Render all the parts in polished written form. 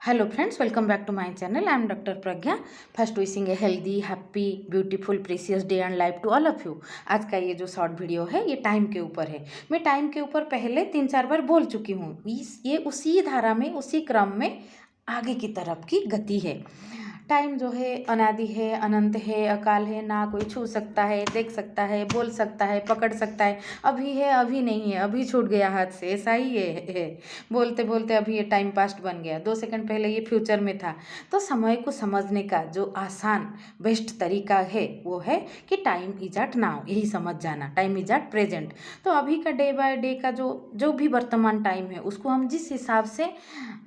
Hello friends, welcome back to my channel. I am Dr. Pragya. First wishing a healthy, happy, beautiful, precious day and life to all of you. आज का ये जो short video है ये time के ऊपर है। मैं टाइम के ऊपर पहले 3-4 बार बोल चुकी हूँ। ये उसी धारा में, उसी क्रम में आगे की तरफ की गति है। टाइम जो है अनादि है, अनंत है, अकाल है, ना कोई छू सकता है, देख सकता है, बोल सकता है, पकड़ सकता है। अभी है, अभी नहीं है, अभी छूट गया हाथ से, ऐसा ही है। बोलते बोलते अभी ये टाइम पास्ट बन गया, 2 सेकंड पहले ये फ्यूचर में था। तो समय को समझने का जो आसान बेस्ट तरीका है वो है कि टाइम इज एट नाउ, यही समझ जाना, टाइम इज एट प्रेजेंट। तो अभी का डे बाय डे का जो भी वर्तमान टाइम है उसको हम जिस हिसाब से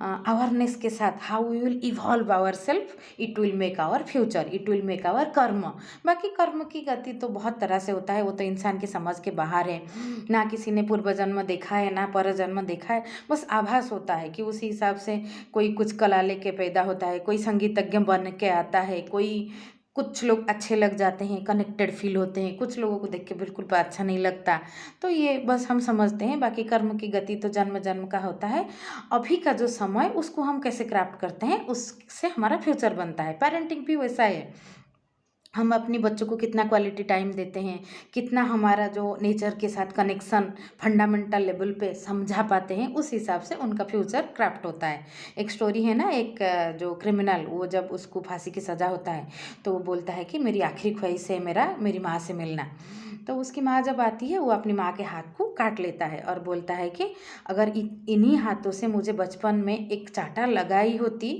अवेयरनेस के साथ how we will evolve our self, it will make our future, it will make our कर्म। बाकी कर्म की गति तो बहुत तरह से होता है, वो तो इंसान की समझ के बाहर है। ना किसी ने पूर्व जन्म देखा है, ना पर जन्म देखा है, बस आभास होता है कि उसी हिसाब से कोई कुछ कला लेके पैदा होता है, कोई संगीतज्ञ बन के आता है, कोई कुछ लोग अच्छे लग जाते हैं, कनेक्टेड फील होते हैं, कुछ लोगों को देख के बिल्कुल भी अच्छा नहीं लगता। तो ये बस हम समझते हैं। बाकी कर्म की गति तो जन्म जन्म का होता है। अभी का जो समय उसको हम कैसे क्राफ्ट करते हैं उससे हमारा फ्यूचर बनता है। पेरेंटिंग भी वैसा है, हम अपने बच्चों को कितना क्वालिटी टाइम देते हैं, कितना हमारा जो नेचर के साथ कनेक्शन फंडामेंटल लेवल पे समझा पाते हैं, उस हिसाब से उनका फ्यूचर क्राफ्ट होता है। एक स्टोरी है ना, एक जो क्रिमिनल, वो जब उसको फांसी की सज़ा होता है तो वो बोलता है कि मेरी आखिरी ख्वाहिश है मेरी माँ से मिलना। तो उसकी माँ जब आती है वो अपनी माँ के हाथ को काट लेता है और बोलता है कि अगर इन्हीं हाथों से मुझे बचपन में एक चाटा लगाई होती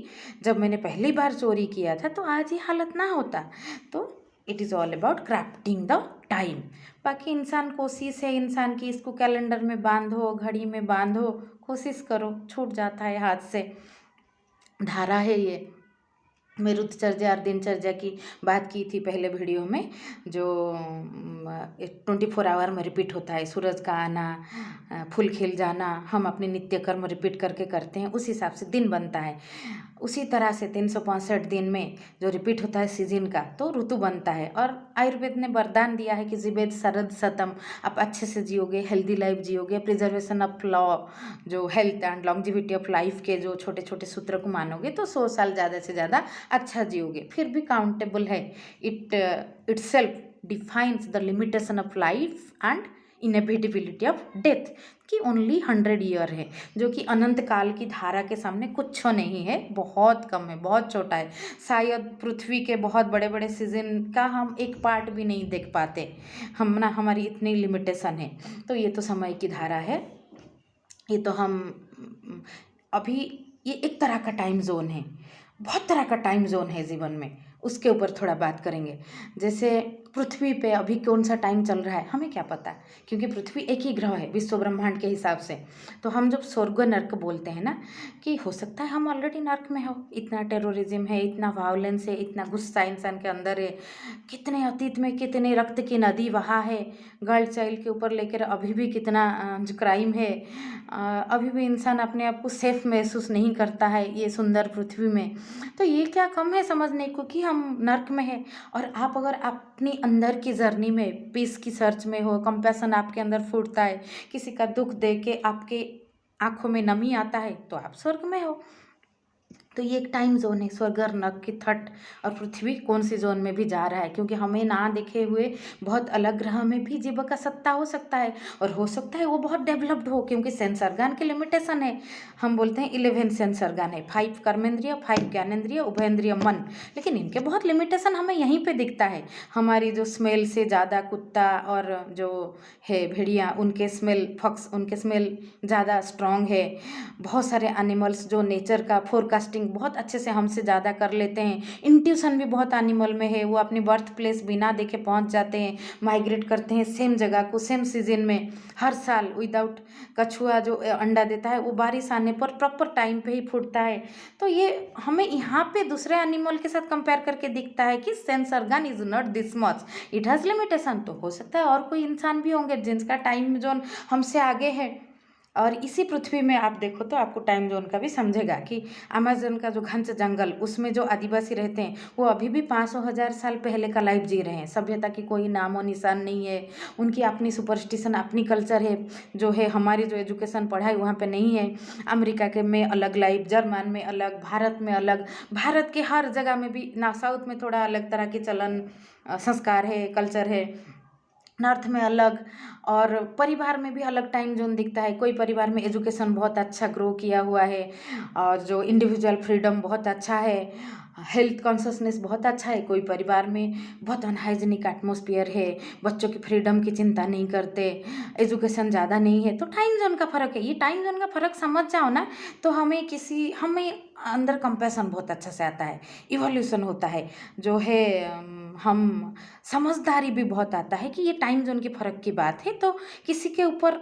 जब मैंने पहली बार चोरी किया था तो आज ये हालत ना होता। तो it is all about crafting the time. बाकी इंसान कोशिश है इंसान की, इसको कैलेंडर में बांधो, घड़ी में बांधो, कोशिश करो, छूट जाता है हाथ से। धारा है ये। मैं रुतचर्या और दिनचर्या की बात की थी पहले वीडियो में, जो 24 आवर में रिपीट होता है। सूरज का आना, फूल खिल जाना, हम अपने नित्य कर्म रिपीट करके करते हैं, उस हिसाब से दिन बनता है। उसी तरह से 365 दिन में जो रिपीट होता है सीजन का, तो ऋतु बनता है। और आयुर्वेद ने वरदान दिया है कि जीवेद शरद शतम, आप अच्छे से जियोगे, हेल्दी लाइफ जियोगे, प्रिजर्वेशन ऑफ लॉ, जो health and longevity of life के जो छोटे छोटे सूत्र को मानोगे तो 100 साल ज़्यादा से ज़्यादा अच्छा जियोगे। फिर भी काउंटेबल है, it self defines the limitation of life and inevitability of death, कि ओनली 100 ईयर है, जो कि अनंत काल की धारा के सामने कुछ नहीं है, बहुत कम है, बहुत छोटा है। शायद पृथ्वी के बहुत बड़े बड़े सीजन का हम एक पार्ट भी नहीं देख पाते, हम ना, हमारी इतनी लिमिटेशन है। तो ये तो समय की धारा है। ये तो हम अभी, ये एक तरह का टाइम जोन है, बहुत तरह का टाइम जोन है जीवन में, उसके ऊपर थोड़ा बात करेंगे। जैसे पृथ्वी पे अभी कौन सा टाइम चल रहा है हमें क्या पता, क्योंकि पृथ्वी एक ही ग्रह है विश्व ब्रह्मांड के हिसाब से। तो हम जब स्वर्ग नर्क बोलते हैं ना, कि हो सकता है हम ऑलरेडी नर्क में हो, इतना टेररिज्म है, इतना वायलेंस है, इतना गुस्सा इंसान के अंदर है, कितने अतीत में कितने रक्त की नदी वहा है, गर्ल चाइल्ड के ऊपर लेकर अभी भी कितना क्राइम है। अभी भी इंसान अपने आप को सेफ महसूस नहीं करता है ये सुंदर पृथ्वी में। तो ये क्या कम है समझने को कि हम नर्क में हैं। और आप अगर अपनी अंदर की जर्नी में पीस की सर्च में हो, कंपैशन आपके अंदर फूटता है, किसी का दुख देख के आपके आंखों में नमी आता है, तो आप स्वर्ग में हो। तो ये एक टाइम जोन है, स्वर्ग और नर्क की थट। और पृथ्वी कौन सी जोन में भी जा रहा है, क्योंकि हमें ना देखे हुए बहुत अलग ग्रह में भी जीव का सत्ता हो सकता है, और हो सकता है वो बहुत डेवलप्ड हो, क्योंकि सेंस ऑर्गन की लिमिटेशन है। हम बोलते हैं 11 सेंस ऑर्गन है, 5 कर्मेंद्रिय, 5 ज्ञानेंद्रिय, उभयेंद्रिय, मन, लेकिन इनके बहुत लिमिटेशन हमें यहीं पे दिखता है। हमारी जो स्मेल से ज़्यादा कुत्ता और जो है भेड़िया, उनके स्मेल, फॉक्स, उनके स्मेल ज़्यादा स्ट्रॉन्ग है। बहुत सारे एनिमल्स जो नेचर का फोरकास्टिंग बहुत अच्छे से हमसे ज़्यादा कर लेते हैं। इंट्यूशन भी बहुत एनिमल में है, वो अपनी बर्थ प्लेस बिना देखे पहुंच जाते हैं, माइग्रेट करते हैं सेम जगह को सेम सीजन में हर साल। विदाउट कछुआ जो अंडा देता है वो बारिश आने पर प्रॉपर टाइम पे ही फूटता है। तो ये हमें यहाँ पे दूसरे एनिमल के साथ कंपेयर करके दिखता है कि sense organ is not this much, it has limitation. तो हो सकता है और कोई इंसान भी होंगे जिनका टाइम जोन हमसे आगे है, और इसी पृथ्वी में आप देखो तो आपको टाइम जोन का भी समझेगा कि अमेज़न का जो घंस जंगल, उसमें जो आदिवासी रहते हैं वो अभी भी 500,000 साल पहले का लाइफ जी रहे हैं। सभ्यता की कोई नामो निशान नहीं है। उनकी अपनी सुपरस्टिशन, अपनी कल्चर है, जो है हमारी जो एजुकेशन पढ़ाई वहाँ पे नहीं है। अमेरिका के में अलग लाइफ, जर्मन में अलग, भारत में अलग, भारत के हर जगह में भी ना, साउथ में थोड़ा अलग तरह के चलन संस्कार है, कल्चर है, नॉर्थ में अलग, और परिवार में भी अलग टाइम जोन दिखता है। कोई परिवार में एजुकेशन बहुत अच्छा ग्रो किया हुआ है और जो इंडिविजुअल फ्रीडम बहुत अच्छा है, हेल्थ कॉन्शसनेस बहुत अच्छा है। कोई परिवार में बहुत अनहाइजीनिक एटमॉस्फेयर है, बच्चों की फ्रीडम की चिंता नहीं करते, एजुकेशन ज़्यादा नहीं है। तो टाइम जोन का फ़र्क है। ये टाइम जोन का फ़र्क समझ जाओ ना, तो हमें अंदर कंपैशन बहुत अच्छा से आता है, इवोल्यूशन होता है, जो है हम समझदारी भी बहुत आता है कि ये टाइम जोन के फ़र्क की बात है। तो किसी के ऊपर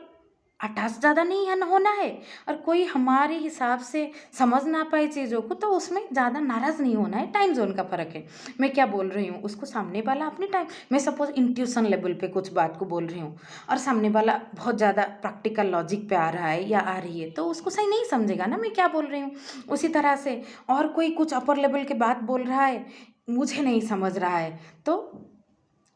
अटैच ज़्यादा नहीं है होना है, और कोई हमारे हिसाब से समझ ना पाए चीज़ों को तो उसमें ज़्यादा नाराज़ नहीं होना है। टाइम जोन का फ़र्क है। मैं क्या बोल रही हूँ उसको सामने वाला अपनी टाइम, मैं सपोज इंट्यूशन लेवल पे कुछ बात को बोल रही हूँ और सामने वाला बहुत ज़्यादा प्रैक्टिकल लॉजिक पे आ रहा है या आ रही है, तो उसको सही नहीं समझेगा ना मैं क्या बोल रही हूँ। उसी तरह से और कोई कुछ अपर लेवल के बात बोल रहा है, मुझे नहीं समझ रहा है, तो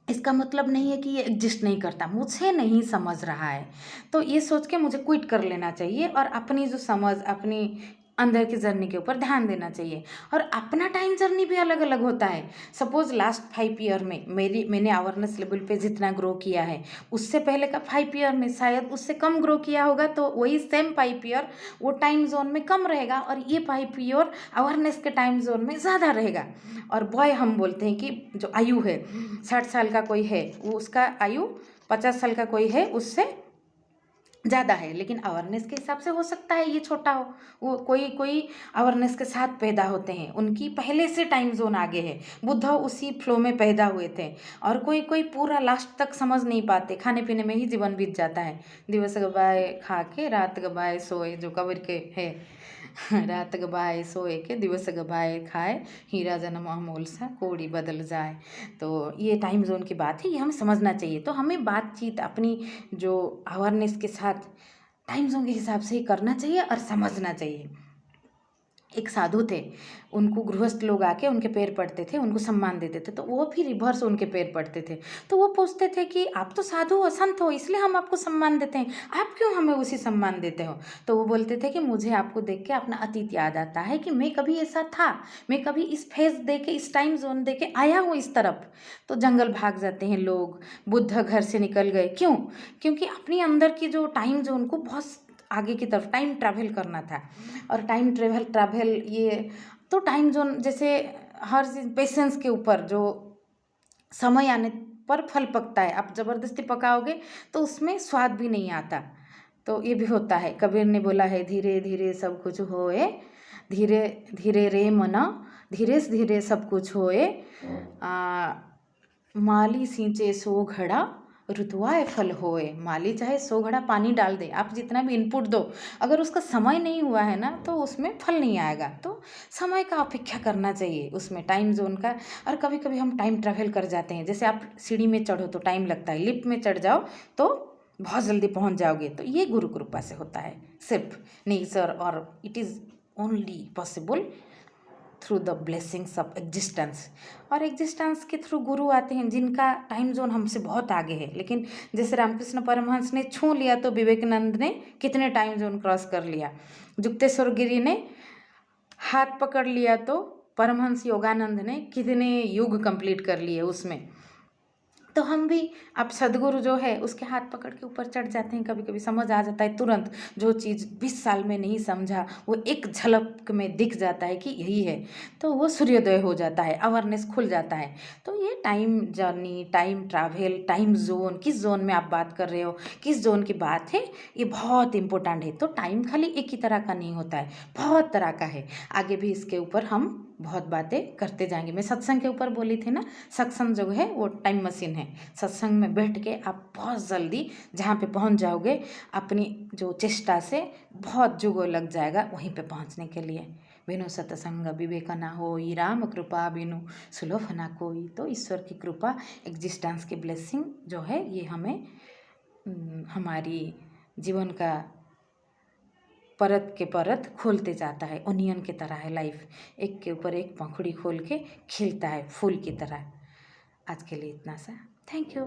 इसका मतलब नहीं है कि ये एग्जिस्ट नहीं करता, मुझे नहीं समझ रहा है, तो ये सोच के मुझे क्विट कर लेना चाहिए और अपनी जो समझ, अपनी अंदर की जर्नी के ऊपर ध्यान देना चाहिए। और अपना टाइम जर्नी भी अलग अलग होता है। सपोज लास्ट 5 ईयर में मैंने अवेयरनेस लेवल पे जितना ग्रो किया है, उससे पहले का 5 ईयर में शायद उससे कम ग्रो किया होगा, तो वही सेम 5 ईयर वो टाइम जोन में कम रहेगा और ये 5 ईयर अवेयरनेस के टाइम जोन में ज़्यादा रहेगा। और बॉय हम बोलते हैं कि जो आयु है 60 साल का कोई है, वो उसका आयु 50 साल का कोई है उससे ज़्यादा है, लेकिन अवेयरनेस के हिसाब से हो सकता है ये छोटा हो। वो कोई कोई अवेयरनेस के साथ पैदा होते हैं, उनकी पहले से टाइम जोन आगे है, बुद्ध उसी फ्लो में पैदा हुए थे। और कोई कोई पूरा लास्ट तक समझ नहीं पाते, खाने पीने में ही जीवन बीत जाता है। दिवस गवाए खा के रात गवाए सोए, जो कबीर के है रात गवाए सोए के दिवस गवाए खाए, हीरा जन्म अमोल सा कोड़ी बदल जाए। तो ये टाइम जोन की बात है, ये हमें समझना चाहिए। तो हमें बातचीत अपनी जो अवेयरनेस के साथ टाइम जोन के हिसाब से ही करना चाहिए और समझना चाहिए। एक साधु थे, उनको गृहस्थ लोग आके उनके पैर पड़ते थे, उनको सम्मान देते थे, तो वो भी रिवर्स उनके पैर पड़ते थे। तो वो पूछते थे कि आप तो साधु हो, संत हो, इसलिए हम आपको सम्मान देते हैं, आप क्यों हमें उसी सम्मान देते हो? तो वो बोलते थे कि मुझे आपको देख के अपना अतीत याद आता है कि मैं कभी ऐसा था, मैं कभी इस फेज दे के, इस टाइम जोन दे के आया हूँ इस तरफ। तो जंगल भाग जाते हैं लोग, बुद्ध घर से निकल गए, क्यों? क्योंकि अपनी अंदर की जो टाइम जोन को बहुत आगे की तरफ टाइम ट्रैवल करना था। और टाइम ट्रैवल ये तो टाइम जोन जैसे हर चीज़ पेशेंस के ऊपर, जो समय आने पर फल पकता है, आप ज़बरदस्ती पकाओगे तो उसमें स्वाद भी नहीं आता। तो ये भी होता है, कबीर ने बोला है धीरे धीरे सब कुछ होए, धीरे धीरे रे मना, धीरे से धीरे सब कुछ होए, माली सींचे सो घड़ा, रुतवाए फल होए। माली चाहे 100 घड़ा पानी डाल दे, आप जितना भी इनपुट दो, अगर उसका समय नहीं हुआ है ना तो उसमें फल नहीं आएगा। तो समय का अपेक्षा करना चाहिए उसमें, टाइम जोन का। और कभी कभी हम टाइम ट्रैवल कर जाते हैं, जैसे आप सीढ़ी में चढ़ो तो टाइम लगता है, लिफ्ट में चढ़ जाओ तो बहुत जल्दी पहुंच जाओगे। तो ये गुरु कृपा से होता है सिर्फ, नेचर, और it is only possible through the blessings of existence. और एग्जिस्टेंस के थ्रू गुरु आते हैं जिनका टाइम जोन हमसे बहुत आगे है। लेकिन जैसे रामकृष्ण परमहंस ने छू लिया तो विवेकानंद ने कितने टाइम जोन क्रॉस कर लिया, जुक्तेश्वर गिरी ने हाथ पकड़ लिया तो परमहंस योगानंद ने कितने युग कंप्लीट कर लिए उसमें। तो हम भी, अब सदगुरु जो है उसके हाथ पकड़ के ऊपर चढ़ जाते हैं, कभी कभी समझ आ जाता है तुरंत। जो चीज़ 20 साल में नहीं समझा वो एक झलक में दिख जाता है कि यही है, तो वो सूर्योदय हो जाता है, अवेयरनेस खुल जाता है। तो ये time journey, time travel, time zone, किस जोन में आप बात कर रहे हो, किस जोन की बात है, ये बहुत इंपॉर्टेंट है। तो टाइम खाली एक ही तरह का नहीं होता है, बहुत तरह का है। आगे भी इसके ऊपर हम बहुत बातें करते जाएंगे। मैं सत्संग के ऊपर बोली थी ना, सत्संग जो है वो टाइम मशीन है। सत्संग में बैठ के आप बहुत जल्दी जहाँ पे पहुँच जाओगे, अपनी जो चेष्टा से बहुत जुगो लग जाएगा वहीं पे पहुँचने के लिए। बिनु सत्संग विवेक ना होई, राम कृपा बिनु सुलभ ना कोई। तो ईश्वर की कृपा, एग्जिस्टेंस की ब्लेसिंग जो है, ये हमें हमारी जीवन का परत के परत खोलते जाता है। ओनियन की तरह है लाइफ, एक के ऊपर एक पंखुड़ी खोल के खिलता है फूल की तरह। आज के लिए इतना सा, थैंक यू।